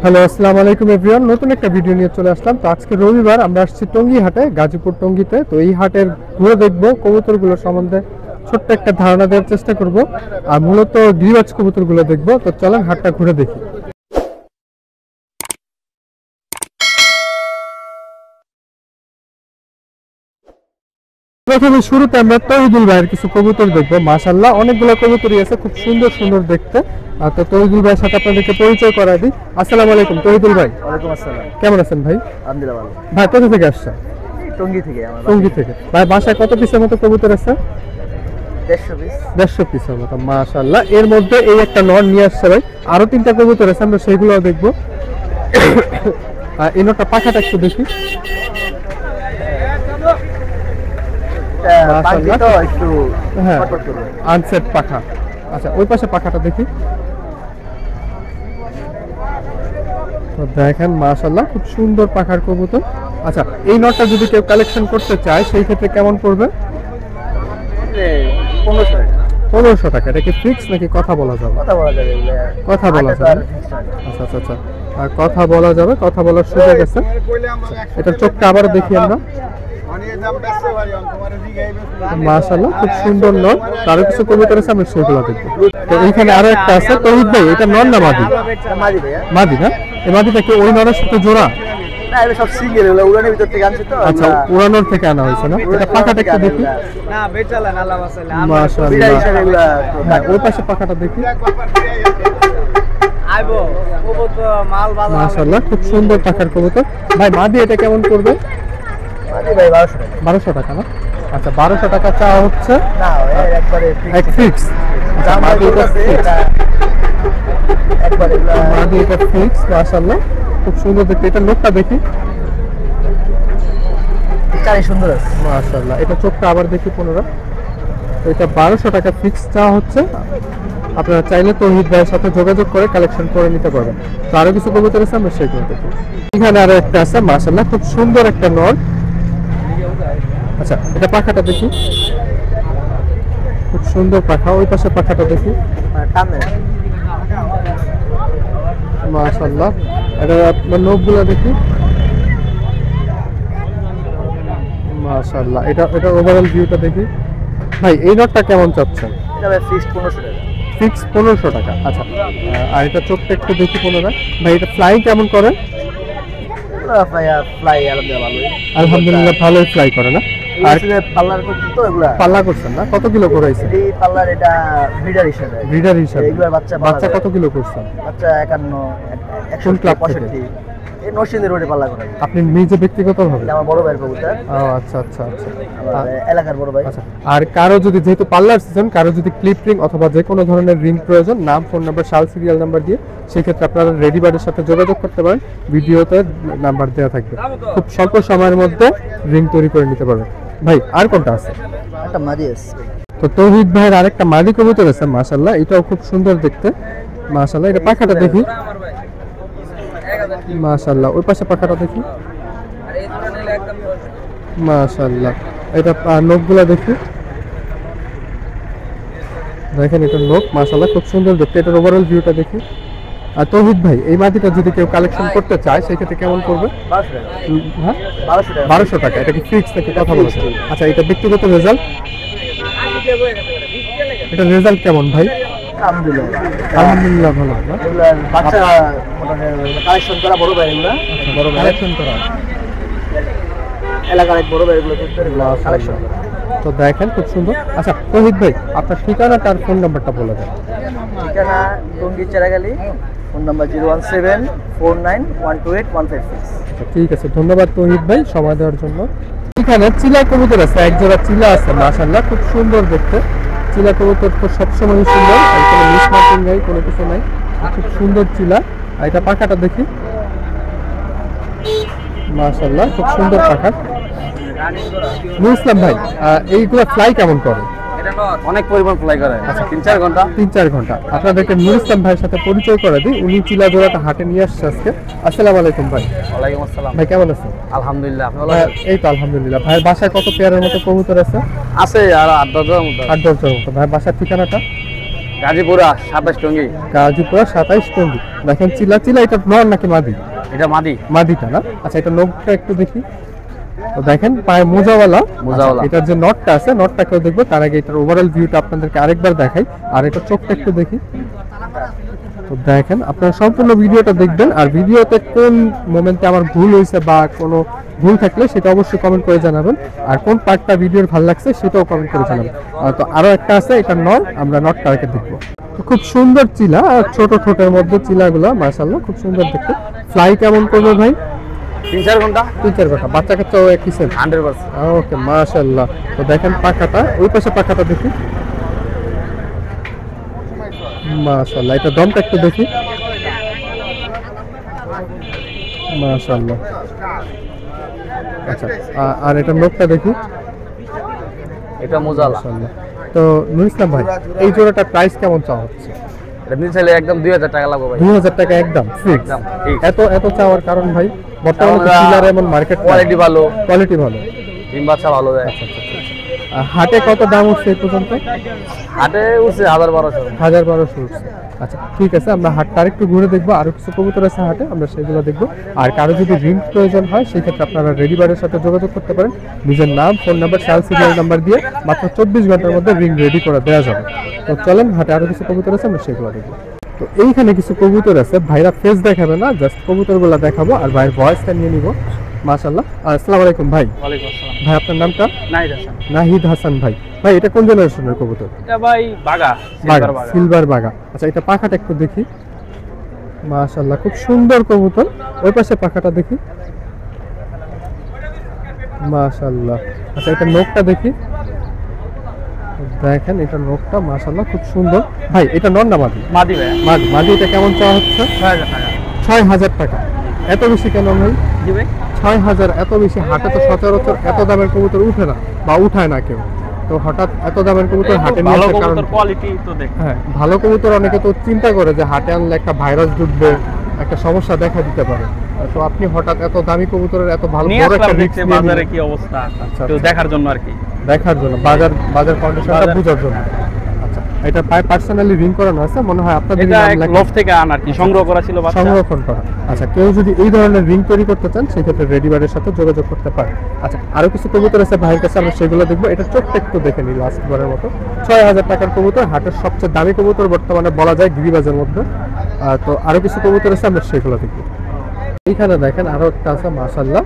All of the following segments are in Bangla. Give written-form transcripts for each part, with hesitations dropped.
হ্যালো, আসসালামু আলাইকুম এভরিওয়ান। নতুন একটা ভিডিও নিয়ে চলে আসলাম। তো আজকে রবিবার, আমরা আসছি টঙ্গী হাটে, গাজীপুর টঙ্গীতে। তো এই হাটের ঘুরে দেখবো, কবুতরগুলো সম্বন্ধে ছোট্ট একটা ধারণা দেওয়ার চেষ্টা করব। আর মূলত গিরিবাজ কবুতরগুলো দেখবো। তো চলেন হাটটা ঘুরে দেখি। প্রথমে শুরুতে আমরা তহিদুল ভাইয়ের কিছু কবুতর দেখবো। মাশাআল্লাহ অনেকগুলো কবুতরই আছে, খুব সুন্দর সুন্দর দেখতে। তো তহিদুল ভাইয়ের সাথে আপনাদেরকে পরিচয় করাই দিই। আসসালামু আলাইকুম তহিদুল ভাই। ওয়ালাইকুম আসসালাম। কেমন আছেন ভাই? আলহামদুলিল্লাহ ভালো। ভাই কোথা থেকে আসছেন? টঙ্গী থেকে। টঙ্গী থেকে। ভাই বাসায় কত পিসের মতো কবুতর আছে? 150 পিস। 150 পিসের মতো। মাশাআল্লাহ। এর মধ্যে এই একটা নর নিয়ে আসছে ভাই, আরো 3টা কবুতর আছে, আমরা সেগুলোও দেখবো। এই নরটা পাখাটা একটু দেখি। মাশাআল্লাহ তো একটু হ্যাঁ, ফটফট করবে। আনসেট পাখা। আচ্ছা, ওই পাশে পাখাটা দেখি। তো দেখেন মাশাআল্লাহ খুব সুন্দর পাখার কবুতর। আচ্ছা, এই নটটা যদি কেউ কালেকশন করতে চায় সেই ক্ষেত্রে কেমন পড়বে? 1500 টাকা। এটা কি ফিক্স নাকি কথা বলা যাবে? কথা বলা যাবে এগুলো। কথা বলা যাবে। আচ্ছা আচ্ছা আচ্ছা, আর কথা বলা যাবে, কথা বলার সুযোগ আছে। এটার চোখটা আবার দেখি আমরা। মাশাআল্লাহ খুব সুন্দর নর। আরো কিছু কবুতর আছে, আমরা সেগুলো দেখবো। তো এইখানে আরো একটা আছে তহিদ ভাই, এটা নর না মাদি? মাদি ভাইয়া। মাদি না? এই মাদিটা কি ওই নরের সাথে জোড়া? না, এগুলো সব সিঙ্গেল, এগুলো উড়ানের ভিতর থেকে আনছে তো। আচ্ছা, উড়ানোর থেকে আনা হয়েছে না? এটা পাখাটা একটু দেখি। না, বেচালেন আল্লাহ বাসালে। মাশাআল্লাহ। এগুলা হ্যাঁ, ওই পাশে পাখাটা দেখি। আইবো কবুতর মাল বাজার। মাশাআল্লাহ খুব সুন্দর পাখার কবুতর। ভাই মাদি এটা কেমন পড়বে? মাদি ভাই 1200 টাকা। 1200 টাকা না? আচ্ছা, 1200 টাকা চাওয়া হচ্ছে। না, একবারে এক ফিক্স। আচ্ছা, মাদি এটা ফিক্স। একবারে মাদি এটা ফিক্স। মাশাআল্লাহ খুব সুন্দর দেখতে। এটা নোটটা দেখি। চারি সুন্দর আছে। মাশাআল্লাহ। এটা চোখটা আবার দেখি পুনরায়। তো এটা 1200 টাকা ফিক্স চাওয়া হচ্ছে। আপনারা চাইলে তৌহিদ ভাইয়ের সাথে যোগাযোগ করে কালেকশন করে নিতে পারবেন। তো আরো কিছু কবুতর আছে, আমরা সেগুলো দেখি। এখানে আরো একটা আছে, মাশাআল্লাহ খুব সুন্দর একটা নর। আচ্ছা, এটা পাখাটা দেখি। খুব সুন্দর পাখা। ওই পাশে পাখাটা দেখি। টানে। মাশাআল্লাহ। এটা আপনার নখগুলো দেখি। মাশাআল্লাহ। এটা ওভারঅল ভিউটা দেখি। ভাই এই নটটা কেমন চাচ্ছেন? এটা ভাই ফিক্সড 1500 টাকা। ফিক্স 1500 টাকা। আচ্ছা, আর এটা চোখটা একটু দেখি পুনরায়। ভাই এটা ফ্লাই কেমন করে? ভাইয়া ফ্লাই আলহামদুলিল্লাহ ভালোই। আলহামদুলিল্লাহ ভালোই ফ্লাই করে না? আর পাল্লার করতে তো এগুলা পাল্লা করছেন না? কত কিলো করাইছেন? এই পাল্লার এটা ব্রিডার হিসেবে। ব্রিডার হিসাবে? এগুলা বাচ্চা কত কিলো করছেন? বাচ্চা 51 কোন ক্লাব 165 এই নরসিংদী রোডে পাল্লা করা। আপনি নিজে ব্যক্তিগতভাবে? এটা আমার বড় ভাইয়ের কবুতর। ও আচ্ছা আচ্ছা আচ্ছা। আমার এলাকার বড় ভাই। আচ্ছা, আর কারো যদি, যেহেতু পার্লার সিজন, কারো যদি ক্লিপ রিং অথবা যে কোনো ধরনের রিং প্রয়োজন, নাম, ফোন নাম্বার, সাল, সিরিয়াল নাম্বার দিয়ে সেক্ষেত্রে আপনারা রেডি বার্ডের সাথে যোগাযোগ করতে পারেন। ভিডিওতে নাম্বার দেওয়া থাকবে। খুব স্বল্প সময়ের মধ্যে রিং তৈরি করে নিতে পারবেন। ভাই আর কোনটা আছে? একটা মাদি আছে। তো তৌহিদ ভাইয়ের আরেকটা মাদি কবুতর আছে, মাশাআল্লাহ এটাও খুব সুন্দর দেখতে। মাশাআল্লাহ। এটা পাখাটা দেখি। মাশাআল্লাহ। ওই পাশে পাখাটা দেখি। মাশাআল্লাহ। এটা নখগুলা দেখি। দেখেন এটা নখ, মাশাআল্লাহ খুব সুন্দর দেখতে। এটার ওভারঅল ভিউটা দেখি। আর তৌহিদ ভাই এই মাটিটা যদি কেউ কালেকশন করতে চায় সেক্ষেত্রে কেমন করবে? 1200 টাকা। হ্যাঁ 1200 টাকা। 1200 টাকা। এটা কি ফিক্স নাকি কথা বলছেন? আচ্ছা, এটা ব্যক্তিগত রেজাল্ট। এটা রেজাল্ট কেমন ভাই? আলহামদুলিল্লাহ। আলহামদুলিল্লাহ ভালো না? এগুলা বাচ্চা কালেকশন করা বড় ভাই। এগুলা বড় ভাই কালেকশন করা এলাকার এক বড় ভাই এগুলো কালেকশন করা। তো দেখেন খুব সুন্দর। আচ্ছা তৌহিদ ভাই, আপনার ঠিকানাটা আর ফোন নাম্বারটা বলে দেন। ঠিকানা টঙ্গী চেরাগালি, ফোন নাম্বার 01749128156। আচ্ছা ঠিক আছে, ধন্যবাদ তৌহিদ ভাই সময় দেওয়ার জন্য। এখানে চিলা কবুতর আছে, এক জোড়া চিলা আছে, মাশাআল্লাহ খুব সুন্দর দেখতে। চিলা কবুতর তো সবসময় সুন্দর, আর কোনো মিস মার্কিং নাই, কোনো কিছু নাই, খুব সুন্দর চিলা। আর এটা পাখাটা দেখি। মাশাআল্লাহ খুব সুন্দর পাখা। নুর ইসলাম ভাই, এইগুলা ফ্লাই কেমন করে? অনেক পরিমাণ ফ্লাই করে। আচ্ছা 3-4 ঘন্টা। 3-4 ঘন্টা। আপনাদেরকে নুর ইসলাম ভাইয়ের সাথে পরিচয় করে দিই। উনি চিলা জোড়াটা হাটে নিয়ে আসছে আজকে। আসসালামু আলাইকুম ভাই। ওয়ালাইকুম আসসালাম। ভাই কেমন আছেন? আলহামদুলিল্লাহ। আপনি ভালো ভাই, এই তো আলহামদুলিল্লাহ। ভাইয়ের বাসায় কত পেয়ারের মতো কবুতর আছে? আছে আর 8-10 জনের মতো। 8-10 জনের মতো। ভাই বাসার ঠিকানাটা? গাজীপুরা 27 টঙ্গি। গাজীপুরা 27 টঙ্গি। দেখেন চিলা চিলা, এটা নর নাকি মাদি? এটা মাদি। মাদিটা না? আচ্ছা, এটা নখটা একটু দেখি। তো দেখেন পায়ে মোজাওয়ালা। এটার যে নটটা আছে নটটাকেও দেখবো, তার আগে এটার ওভারঅল ভিউটা আপনাদেরকে আরেকবার দেখাই। আর এটা চোখটা একটু দেখি। তো দেখেন আপনারা সম্পূর্ণ ভিডিওটা দেখবেন, আর ভিডিওতে কোন মোমেন্টে আমার ভুল হয়েছে বা কোনো ভুল থাকলে সেটা অবশ্যই কমেন্ট করে জানাবেন, আর কোন পার্টটা ভিডিওর ভালো লাগছে সেটাও কমেন্ট করে জানাবেন। তো আরো একটা আছে, এটা নর, আমরা নটটা আগে দেখবো। তো খুব সুন্দর চিলা, আর ছোট ঠোঁটের মধ্যে চিলাগুলা মাশাআল্লাহ খুব সুন্দর দেখতে। ফ্লাই কেমন করবে ভাই? 3-4 ঘন্টা। 3-4 ঘন্টা। বাচ্চা কাচ্চাও একই সেম? 100%। ওকে মাশাআল্লাহ। তো দেখেন পাখাটা, ওই পাশে পাখাটা দেখি। মাশাআল্লাহ, এটা দমটা একটু দেখি। মাশাআল্লাহ। আচ্ছা, আর এটা নখটা দেখি। এটা মোজালা। মাশাআল্লাহ। তো নুর ইসলাম ভাই, এই জোড়াটার প্রাইস কেমন চাওয়া হচ্ছে? এটা নিতে চাইলে একদম 2000 টাকা লাগবে ভাই। 2000 টাকা একদম ফিক্স? একদম ঠিক। এত চাওয়ার কারণ ভাই? বর্তমানে তো চিলার এমন মার্কেট, কোয়ালিটি ভালো, কোয়ালিটি ভালো, ডিম বাচ্চা ভালো দেয়। আচ্ছা আচ্ছা আচ্ছা। হাটে কত দাম উঠছে এই পর্যন্ত? হাটে উঠছে 1000-1200। 1200 উঠছে। আচ্ছা ঠিক আছে, আমরা হাটটা আরেকটু ঘুরে দেখবো, আরো কিছু কবুতর আছে হাটে, আমরা সেগুলো দেখবো। আর কারো যদি রিং প্রয়োজন হয় সেই ক্ষেত্রে আপনারা রেডি বার্ডের সাথে যোগাযোগ করতে পারেন। নিজের নাম, ফোন নাম্বার, সিরিয়াল নাম্বার দিয়ে মাত্র 24 ঘন্টার মধ্যে রিং রেডি করে দেওয়া যাবে। তো চলেন হাটে আরো কিছু কবুতর আছে, আমরা সেগুলো দেখবো। তো এইখানে কিছু কবুতর আছে, ভাইরা ফেস দেখাবে না, জাস্ট কবুতরগুলো দেখাবো আর ভাইয়ের ভয়েসটা নিয়ে নিব। মাশাআল্লাহ। আসসালামু আলাইকুম ভাই। ওয়ালাইকুম আসসালাম। ভাই আপনার নামটা? নাহিদ হাসান। নাহিদ হাসান ভাই। ভাই এটা কোন জেনারেশনের কবুতর? এটা ভাই বাগা, সিলভার বাগা। সিলভার বাগা। আচ্ছা, এটা পাখাটা একটু দেখি। মাশাআল্লাহ, খুব সুন্দর কবুতর। ওই পাশে পাখাটা দেখি। মাশাআল্লাহ। আচ্ছা, এটা নখটা দেখি। দেখেন এটা নখটা মাশাআল্লাহ খুব সুন্দর। ভাই এটা নর না মাদি? মাদি ভাই। মাদি। মাদি এটা কেমন চাওয়া হচ্ছে? 6000 টাকা। 6000 টাকা। এত বেশি কেন ভাই? জি ভাই। 6000 এত বেশি? হাটে তো সচরাচর এত দামের কবুতর উঠে না বা উঠায় না কেউ, তো হঠাৎ এত দামের কবুতর হাটে নিয়ে ভালো আসার কারণ? কবুতর কোয়ালিটি তো দেখ। হ্যাঁ, ভালো কবুতর অনেকে তো চিন্তা করে যে হাটে আনলে একটা ভাইরাস ঢুকবে, একটা সমস্যা দেখা দিতে পারে। তো আপনি হঠাৎ এত দামি কবুতরের এত ভালো নিয়ে বড় একটা আসলাম রিস্ক দেখতে নিয়ে বাজারে নিলেন। কি অবস্থা, আচ্ছা, তো আচ্ছা। দেখার জন্য আর কি। দেখার জন্য, বাজার কন্ডিশনটা বোঝার জন্য। আচ্ছা, এটা পায় পার্সোনালি রিং করানো আছে মনে হয় আপনাদের? এটা এক লফ থেকে আনা আর কি, সংগ্রহ করা ছিল বাচ্চা। সংরক্ষণ করা। আচ্ছা, কেউ যদি এই ধরনের রিং তৈরি করতে চান সেক্ষেত্রে রেডি বার্ডের সাথে যোগাযোগ করতে পারেন। আচ্ছা, আরো কিছু কবুতর আছে ভাইয়ের কাছে, আমরা সেগুলো দেখবো। এটা চোখটা একটু দেখে নিই লাস্ট বারের মতো। 6000 টাকার কবুতর, হাটের সবচেয়ে দামি কবুতর বর্তমানে বলা যায় গিরিবাজের মধ্যে। তো আরো কিছু কবুতর আছে, আমরা সেগুলো দেখবো। এইখানে দেখেন আরো একটা আছে মাশাআল্লাহ।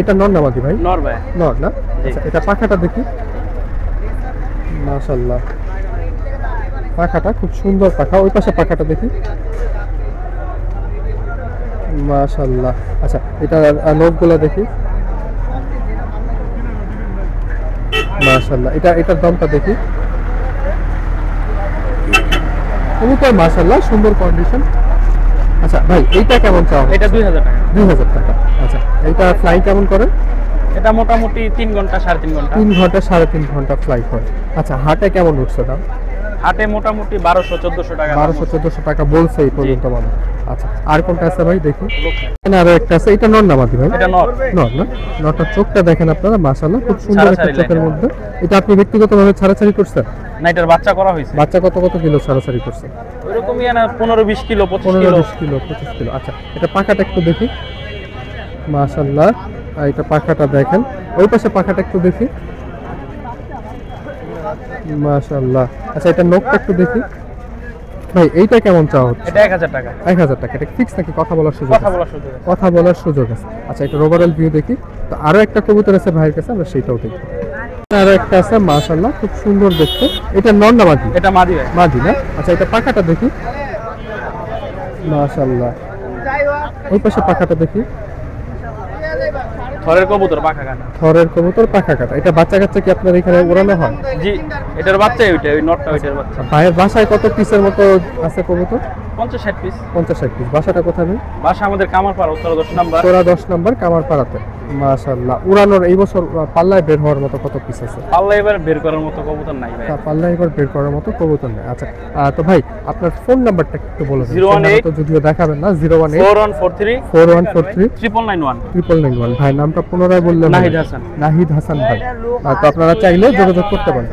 এটা নর না মাদি ভাই? নর ভাই। নর না? আচ্ছা, এটা পাখাটা দেখি। মাশাআল্লাহ, পাখাটা খুব সুন্দর পাখা। ওই পাশে পাখাটা দেখি। মাশাআল্লাহ। আচ্ছা, এটা নখগুলো দেখি। মাশাআল্লাহ, এটার দামটা দেখি। কবুতর মাশাআল্লাহ সুন্দর কন্ডিশন। আচ্ছা ভাই, এইটা কেমন চাও? এটা 2000 টাকা। 2000 টাকা। আচ্ছা, এইটা ফ্লাই কেমন করে? এটা মোটামুটি 3 ঘন্টা 3.5 ঘন্টা। 3 ঘন্টা 3.5 ঘন্টা ফ্লাই করে। আচ্ছা, হাটে কেমন উঠছে দাম? হাটে মোটামুটি 1200-1400 টাকা। 1200-1400 টাকা বলছে এই পর্যন্ত মানুষ। আচ্ছা, আর কোনটা আছে ভাই দেখি। লোক। এখানে আরো একটা আছে, এটা নর না মাদি ভাই? এটা নর। নর না? নরটার চোখটা দেখেন আপনারা মাশাআল্লাহ খুব সুন্দর একটা ছাড়াছাড়ি চোখের লাইন। মধ্যে। এটা আপনি ব্যক্তিগতভাবে ছাড়াছাড়ি করছেন? না, এটার বাচ্চা করা হয়েছে। বাচ্চা কত কিলো ছাড়াছাড়ি করছেন? ওইরকমই না, 15-20 কিলো 25 কিলো। 15-20 kilo 25 kilo. আচ্ছা, এটা পাখাটা একটু দেখি। মাশাআল্লাহ, এটা পাখাটা দেখেন। ওই পাশে পাখাটা একটু দেখি। মাশাআল্লাহ। আচ্ছা, এটা নখটা একটু দেখি। ভাই এইটা কেমন চাওয়া হচ্ছে? এটা 1000 টাকা। 1000 টাকা। এটা ফিক্স নাকি কথা বলার সুযোগ কথা আছে? বলার সুযোগ আছে। কথা বলার সুযোগ আছে। আচ্ছা, এটা ওভারঅল ভিউ দেখি। তো আরো একটা কবুতর আছে ভাইয়ের কাছে, আমরা সেটাও দেখি। আরো একটা আছে মাশাআল্লাহ খুব সুন্দর দেখতে। এটা নর না মাদি? এটা মাদি ভাই। মাদি না? আচ্ছা, এটা পাখাটা দেখি। মাশাআল্লাহ, ওই পাশে পাখাটা দেখি। থরের কবুতর পাখা কাটা। থরের কবুতর পাখা কাটা। এটা বাচ্চা কাচ্চা কি আপনার এখানে ওড়ানো হয়? জি, এটার বাচ্চা ওইটা, ওই নটটা ওইটার বাচ্চা। ভাইয়ের বাসায় কত পিসের মতো আছে কবুতর? 50-60 পিস। 50-60 পিস। বাসাটা কোথায় ভাই? বাসা আমাদের কামারপাড়া, উত্তরা 10 নাম্বার। তোরা 10 নাম্বার কামারপাড়াতে। মাশাআল্লাহ, উড়ানোর এই বছর পাল্লায় বের হওয়ার মতো কত পিস আছে? পাল্লা এবার বের করার মতো কবুতর নাই ভাই। পাল্লায় এবার বের করার মতো কবুতর নেই। আচ্ছা, তো ভাই আপনার ফোন নাম্বারটা একটু বলে দিন। 018 তো যদিও দেখাবেন না। 018 4143 4143 991। 991। ভাই নামটা পুনরায় বললেন? নাহিদ হাসান। নাহিদ হাসান ভাই। তো আপনারা চাইলে যোগাযোগ করতে পারেন।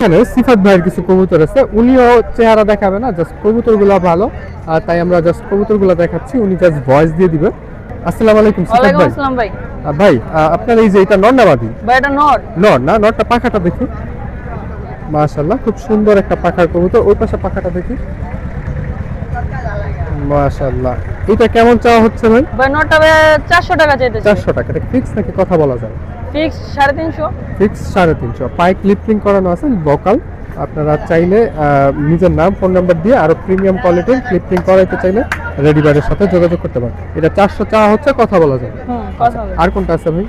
এখানে সিফাত ভাইয়ের কিছু কবুতর আছে, উনিও চেহারা দেখাবে না, জাস্ট কবুতরগুলো ভালো, আর তাই আমরা জাস্ট কবুতরগুলো দেখাচ্ছি, উনি জাস্ট ভয়েস দিয়ে দিবে। আসসালামু আলাইকুম সিফাত ওয়ালাইকুম ভাই। আসসালাম ভাই। ভাই আপনার এই যে এটা নর না মাদি? ভাই এটা নর। নর না, নরটা পাখাটা দেখি, মাশাআল্লাহ খুব সুন্দর একটা পাখার কবুতর। ওই পাশে পাখাটা দেখি, মাশাআল্লাহ। এটা কেমন চাওয়া হচ্ছে ভাই? ভাই নরটা ভাই 400 টাকা চাইতেছে। 400 টাকা। এটা ফিক্স নাকি কথা বলা যায়? ফিক্স 350। ফিক্স 350। পাই ক্লিপিং করানো আছে লোকাল, আপনারা চাইলে নিজের নাম ফোন নাম্বার দিয়ে আরো প্রিমিয়াম কোয়ালিটির ক্লিপিং করাইতে চাইলে রেডি বারের সাথে যোগাযোগ করতে পারেন। এটা 400 চাওয়া হচ্ছে, কথা বলা যায়। কথা হবে। আর কোনটা আছে ভাই?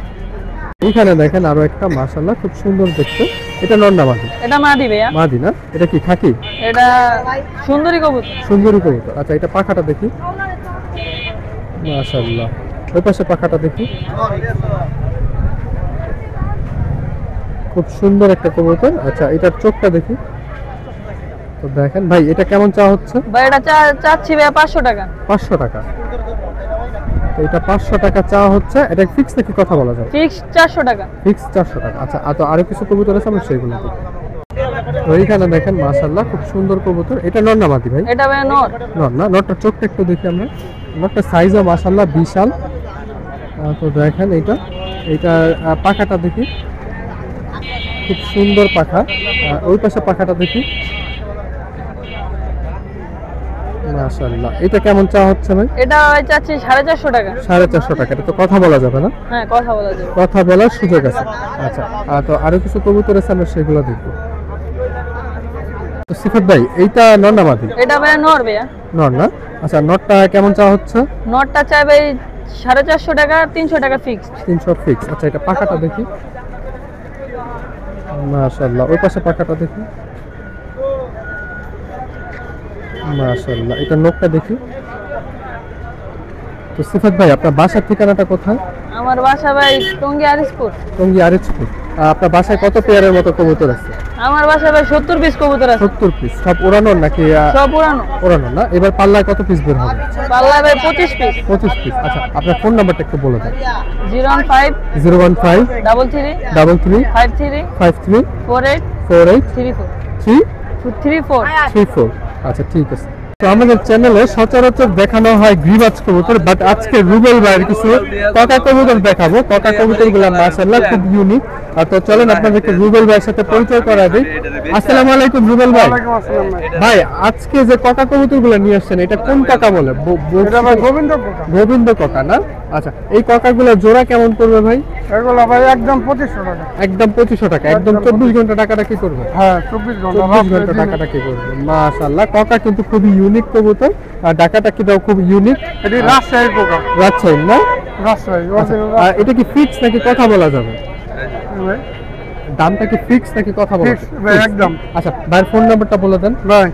এইখানে দেখেন আরো একটা, মাশাআল্লাহ খুব সুন্দর দেখতে। এটা নর না মাদি? এটা মাদি ভাইয়া। মাদি না? এটা কি খাকি? এটা সুন্দরী কবুতর। সুন্দরী কবুতর। আচ্ছা এটা পাখাটা দেখি, মাশাআল্লাহ। ওই পাশে পাখাটা দেখি, খুব সুন্দর একটা কবুতর। আচ্ছা এটার চোখটা দেখি তো, দেখেন ভাই এটা কেমন চাওয়া হচ্ছে? ভাই এটা চাচ্ছি ভাই 500 টাকা। 500 টাকা। তো এটা 500 টাকা চাওয়া হচ্ছে। এটা ফিক্স নাকি কথা বলা যায়? ফিক্স 400 টাকা। ফিক্স 400 টাকা। আচ্ছা আর তো আরো কিছু কবুতর আছে, আমরা সেগুলো দেখি। তো এইখানে দেখেন মাশাআল্লাহ খুব সুন্দর কবুতর। এটা নর না মাদি ভাই? এটা ভাই নর। নর না? নরটার চোখটা একটু দেখি আমরা। নরটার সাইজও মাশাআল্লাহ বিশাল। তো দেখেন এইটার পাখাটা দেখি, খুব সুন্দর পাখা। ওই পাশে পাখাটা দেখি, মাশাআল্লাহ। এটা কেমন চাওয়া হচ্ছে ভাই? এটা ভাই চাচ্ছি 450 টাকা। 450 টাকা। এটা তো কথা বলা যাবে না? হ্যাঁ কথা বলা যাবে। কথা বলার সুযোগ আছে। আচ্ছা তো আরো কিছু কবুতর আছে, আমরা সেগুলো দেখবো। তো সিফাত ভাই এইটা নর না মাদি? এটা ভাই নর ভাইয়া। নর না? আচ্ছা নরটা কেমন চাওয়া হচ্ছে? নরটা চাই ভাই 450 টাকা, 300 টাকা ফিক্স। 300 ফিক্স। আচ্ছা এটা পাখাটা দেখি, মাশাআল্লাহ। ওই পাশে পাখাটা দেখি, মাশাআল্লাহ। এটা নখটা দেখি। তো সিফাত ভাই আপনার বাসার ঠিকানাটা কোথায়? আমার বাসা ভাই টঙ্গী আরিসপুর। টঙ্গী আরিচপুর। আপনার বাসায় কত পেয়ারের মতো কবুতর আছে? আমার বাসা ভাই 70 পিস কবুতর আছে। 70 পিস। সব ওড়ানোর নাকি? সব পুরানো। ওড়ানো না? এবার পাল্লায় কত পিস বের হবে? পাল্লা ভাই 25 পিস। 25 পিস। আচ্ছা আপনার ফোন নাম্বারটা একটু বলে দেন। 015 015 33 33 53 53 48 48 34 334। 34। আচ্ছা ঠিক আছে। তো আমাদের চ্যানেলে সচরাচর দেখানো হয় গ্রিবাজ কবুতর, বাট আজকে রুবেল ভাইয়ের কিছু কক কবুতর দেখাবো। কক কবুতরগুলো মাশাআল্লাহ খুব ইউনিক। তো চলেন আপনাদেরকে রুবেল ভাইয়ের সাথে পরিচয় করা দিই। আসসালামু আলাইকুম রুবেল ভাই। ভাই আজকে যে কক কবুতরগুলো নিয়ে আসছেন এটা কোন কাকা বলে? গোবিন্দ কাকা না? আচ্ছা এই কাকাগুলো জোড়া কেমন পড়বে ভাই? এগুলো ভাই একদম 2500 টাকা। একদম 2500 টাকা। একদম 24 ঘন্টা টাকাটা কি করবে? হ্যাঁ 24 ঘন্টা 24 ঘন্টা টাকাটা কি করবে? মাশাআল্লাহ কাকা কিন্তু খুবই ইউনিক কবুতর। আর টাকাটা কি দাও খুব ইউনিক। এটি রাজশাহীর পোকা। রাজশাহী না? রাজশাহী। আর এটা কি ফিক্স নাকি কথা বলা যাবে? দামটা কি ফিক্স নাকি কথা বলা যাবে? ভাই একদম। আচ্ছা ভাইয়ের ফোন নাম্বারটা বলে দেন। ভাই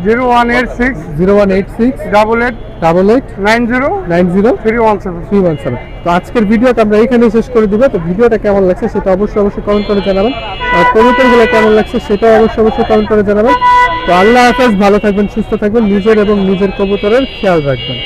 0186 0186 88 88 90 90 317। 317। তো আজকের ভিডিওটা আমরা এখানেই শেষ করে দিব। তো ভিডিওটা কেমন লাগছে সেটা অবশ্যই কমেন্ট করে জানাবেন। আর কবুতরগুলো কেমন লাগছে সেটাও অবশ্যই কমেন্ট করে জানাবেন। তো আল্লাহ হাফেজ, ভালো থাকবেন, সুস্থ থাকবেন, নিজের এবং নিজের কবুতরের খেয়াল রাখবেন।